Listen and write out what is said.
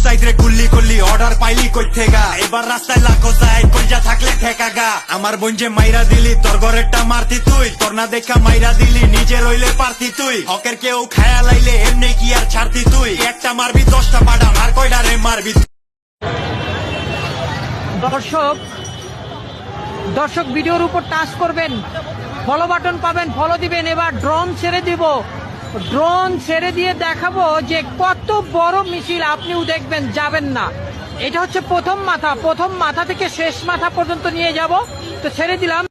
Side রে গুল্লি করলি order পাইলি কই থেগা এবার রাস্তায় লাখো সাইড কইজা থাকলে ঠেকা গা আমার বোন যে মাইরা দিলি তোর ঘরেরটা মারতি তুই তোর না দেখা মাইরা দিলি নিজে রইলে পারতি তুই হকের কেউ খায়া লাইলে এমনি কি আর ছাড়তি তুই একটা মারবি 10টা পাড়া আর কয়টা রে মারবি দর্শক ভিডিওর উপর টাচ করবেন, ফলো বাটন পাবেন, ফলো দিবেন। এবার ড্রোন ছেড়ে দিব, ড্রোন ছেড়ে দিয়ে দেখাবো যে কত বড় মিছিল, আপনিও দেখবেন, যাবেন না। এটা হচ্ছে প্রথম মাথা থেকে শেষ মাথা পর্যন্ত নিয়ে যাব। তো ছেড়ে দিলাম।